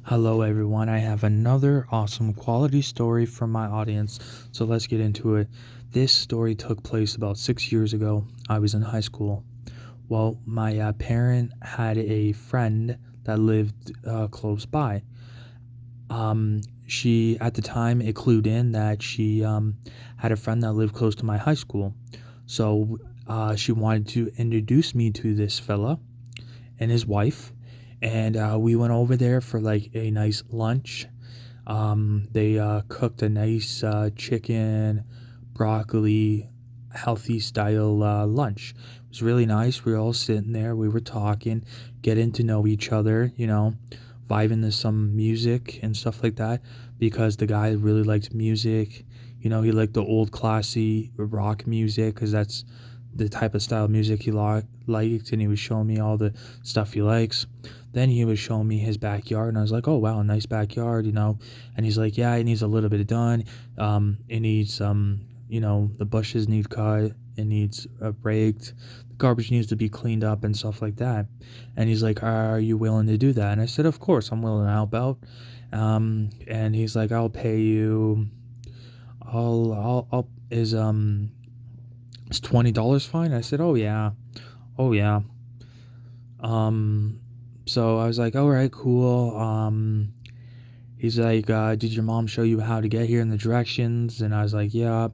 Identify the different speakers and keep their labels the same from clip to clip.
Speaker 1: Hello, everyone. I have another awesome quality story from my audience. So let's get into it. This story took place about 6 years ago. I was in high school. Well, my parent had a friend that lived close by. She, at the time, it clued in that she had a friend that lived close to my high school. So she wanted to introduce me to this fella and his wife. And we went over there for like a nice lunch. They cooked a nice chicken, broccoli, healthy style lunch. It was really nice. We were all sitting there. We were talking, getting to know each other, vibing to some music and stuff like that because the guy really liked music. He liked the old classy rock music because that's the type of style of music he liked, and he was showing me all the stuff he likes. Then he was showing me his backyard, and I was like, "Oh wow, nice backyard." And he's like, "Yeah, it needs a little bit of done. It needs the bushes need cut. It needs raked. The garbage needs to be cleaned up and stuff like that." And he's like, "Are you willing to do that?" And I said, "Of course, I'm willing to help out." And he's like, "I'll pay you. I'll is $20 fine?" I said, "Oh yeah, oh yeah." Um, so I was like, "All right, cool." He's like, "Did your mom show you how to get here in the directions?" And I was like, "Yeah."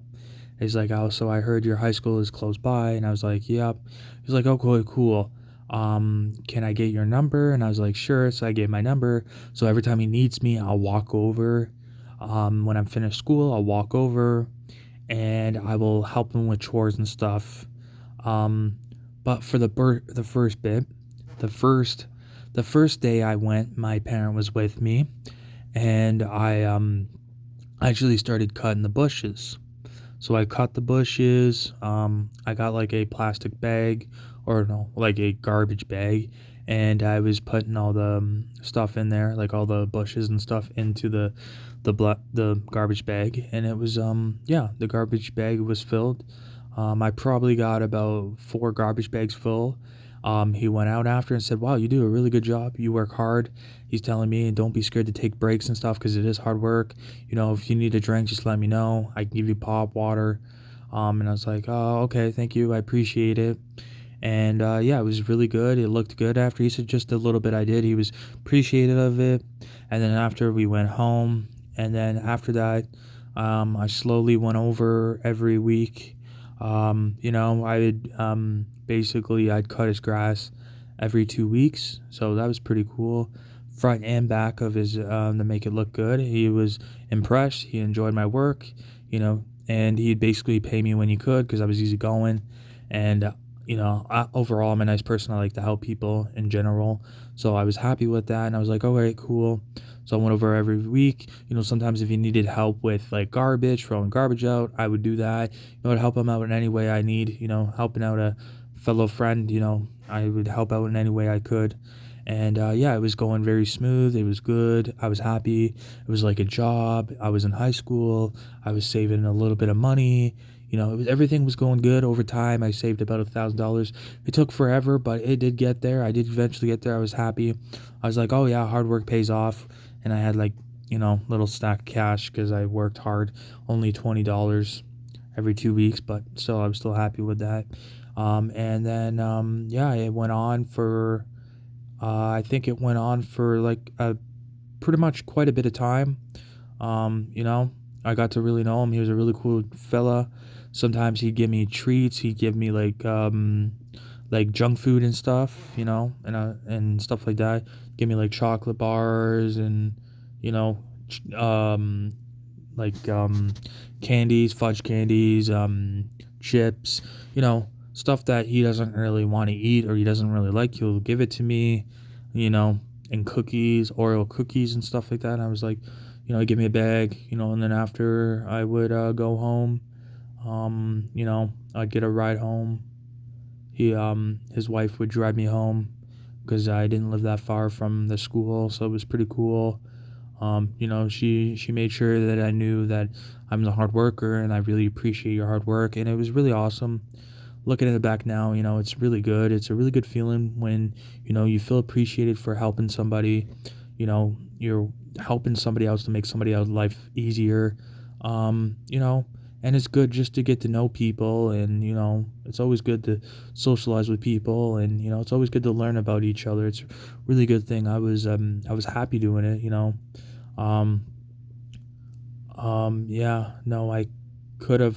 Speaker 1: He's like, "Oh, so I heard your high school is close by." And I was like, "Yep." He's like, "Oh, cool, cool. Can I get your number?" And I was like, "Sure." So I gave my number. So every time he needs me, I'll walk over. When I'm finished school, I'll walk over and I will help him with chores and stuff. Um, but for the first bit, the first the first day I went, my parent was with me, and I actually started cutting the bushes. So I cut the bushes. I got like a plastic bag, or no, like a garbage bag, and I was putting all the stuff in there, like all the bushes and stuff, into the garbage bag, and it was yeah, the garbage bag was filled. I probably got about four garbage bags full. He went out after and said, "Wow, you do a really good job. You work hard." He's telling me, "Don't be scared to take breaks and stuff because it is hard work. If you need a drink, just let me know. I can give you pop water." And I was like, "Oh, okay, thank you. I appreciate it." And yeah, it was really good. It looked good after he said just a little bit I did. He was appreciative of it. And then after we went home, and then after that, I slowly went over every week. I would basically I'd cut his grass every 2 weeks, so that was pretty cool. Front and back of his to make it look good. He was impressed. He enjoyed my work, and he'd basically pay me when he could because I was easy going, and overall I'm a nice person. I like to help people in general, so I was happy with that, and I was like, "All right, cool." So I went over every week. Sometimes if he needed help with like garbage, throwing garbage out, I would do that. I'd help him out in any way I need. Helping out a fellow friend. I would help out in any way I could. And yeah, it was going very smooth. It was good. I was happy. It was like a job. I was in high school. I was saving a little bit of money. Everything was going good over time. I saved about $1,000. It took forever, but it did get there. I did eventually get there. I was happy. I was like, "Oh yeah, hard work pays off." And I had like, little stack of cash because I worked hard. Only $20 every 2 weeks, but still, I was still happy with that. And then yeah, it went on for I think it went on for like pretty much quite a bit of time. I got to really know him. He was a really cool fella. Sometimes he'd give me treats. He'd give me like junk food and stuff, and stuff like that. Give me like chocolate bars and you know, ch- um, like candies, fudge candies, chips, stuff that he doesn't really want to eat or he doesn't really like. He'll give it to me, you know, and cookies, Oreo cookies and stuff like that. And I was like, give me a bag, and then after I would go home, I'd get a ride home. His wife would drive me home because I didn't live that far from the school, so it was pretty cool. She made sure that I knew that I'm the hard worker and I really appreciate your hard work, and it was really awesome. Looking at it back now, it's really good. It's a really good feeling when you feel appreciated for helping somebody. you're helping somebody else to make somebody else's life easier. Um, you know, and it's good just to get to know people, and it's always good to socialize with people, and it's always good to learn about each other. It's a really good thing. I was happy doing it. Um, yeah, no, I could have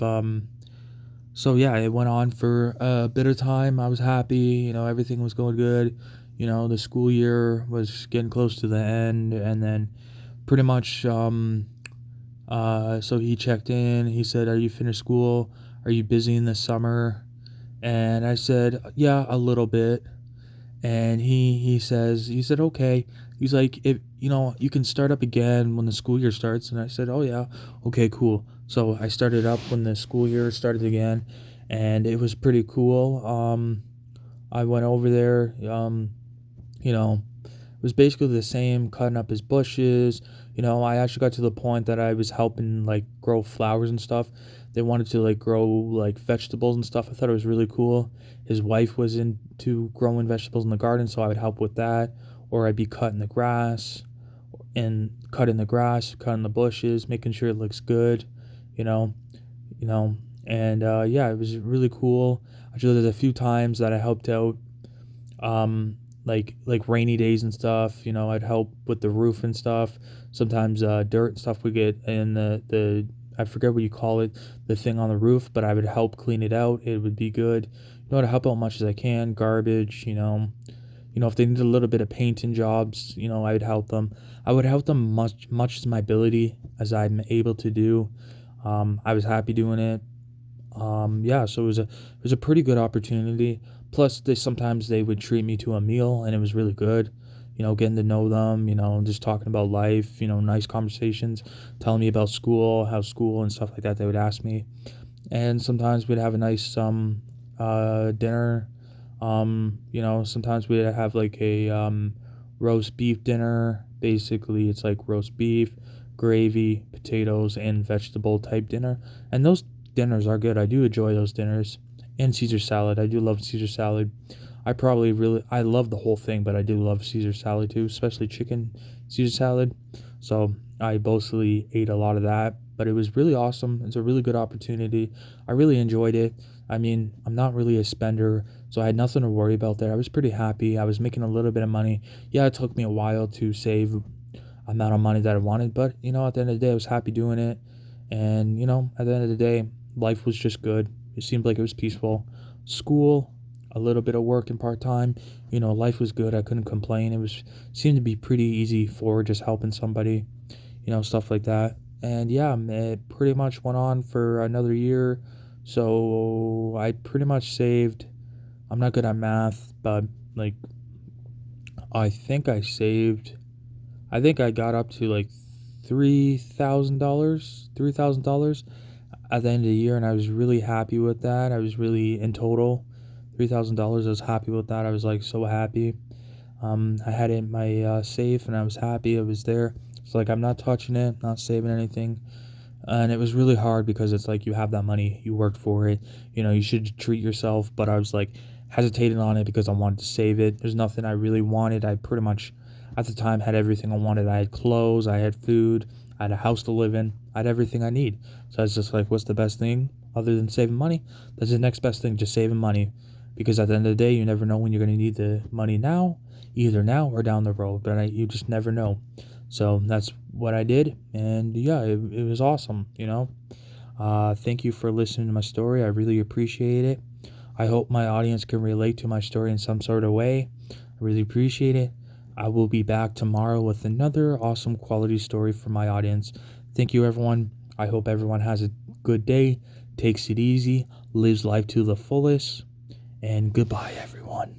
Speaker 1: so yeah, it went on for a bit of time. I was happy, everything was going good. The school year was getting close to the end, and then pretty much so he checked in. He said, "Are you finished school? Are you busy in the summer?" And I said, "Yeah, a little bit." And he said, "Okay." He's like, "If you can start up again when the school year starts." And I said, "Oh yeah, okay, cool." So I started up when the school year started again, and it was pretty cool. I went over there. You know, it was basically the same, cutting up his bushes. I actually got to the point that I was helping like grow flowers and stuff. They wanted to like grow like vegetables and stuff. I thought it was really cool. His wife was into growing vegetables in the garden, so I would help with that. Or I'd be cutting the grass and cutting the bushes, making sure it looks good, you know, you know. And yeah, it was really cool. Actually, there's a few times that I helped out like rainy days and stuff. I'd help with the roof and stuff. Sometimes dirt and stuff would get in the I forget what you call it, the thing on the roof, but I would help clean it out. It would be good. To help out much as I can. Garbage, if they needed a little bit of painting jobs, I would help them. I would help them much as my ability as I'm able to do. I was happy doing it. Yeah, so it was a pretty good opportunity. Plus, sometimes they would treat me to a meal, and it was really good. Getting to know them. Just talking about life. Nice conversations, telling me about school, how school and stuff like that. They would ask me, and sometimes we'd have a nice dinner. Sometimes we'd have like a roast beef dinner. Basically, it's like roast beef, gravy, potatoes, and vegetable type dinner, and those dinners are good. I do enjoy those dinners. And Caesar salad. I do love Caesar salad. I love the whole thing, but I do love Caesar salad too, especially chicken Caesar salad. So I mostly ate a lot of that, but it was really awesome. It's a really good opportunity. I really enjoyed it. I mean, I'm not really a spender, so I had nothing to worry about there. I was pretty happy. I was making a little bit of money. Yeah, it took me a while to save amount of money that I wanted, but at the end of the day, I was happy doing it. And at the end of the day, life was just good. It seemed like it was peaceful. School, a little bit of work and part time. Life was good. I couldn't complain. It seemed to be pretty easy for just helping somebody. Stuff like that. And yeah, it pretty much went on for another year. So I pretty much saved. I'm not good at math, but like I think I saved. I think I got up to like $3,000 at the end of the year, and I was really happy with that. I was really in total $3,000. I was happy with that. I was like so happy. I had it in my safe, and I was happy it was there. It's like I'm not touching it, not saving anything. And it was really hard because it's like you have that money, you worked for it, you should treat yourself. But I was like hesitating on it because I wanted to save it. There's nothing I really wanted. I pretty much at the time had everything I wanted. I had clothes, I had food, I had a house to live in, I had everything I need. So I was just like, what's the best thing other than saving money? That's the next best thing, just saving money. Because at the end of the day, you never know when you're going to need the money now, either now or down the road. But you just never know. So that's what I did, and yeah, it was awesome. Thank you for listening to my story. I really appreciate it. I hope my audience can relate to my story in some sort of way. I really appreciate it. I will be back tomorrow with another awesome quality story for my audience. Thank you, everyone. I hope everyone has a good day, takes it easy, lives life to the fullest, and goodbye, everyone.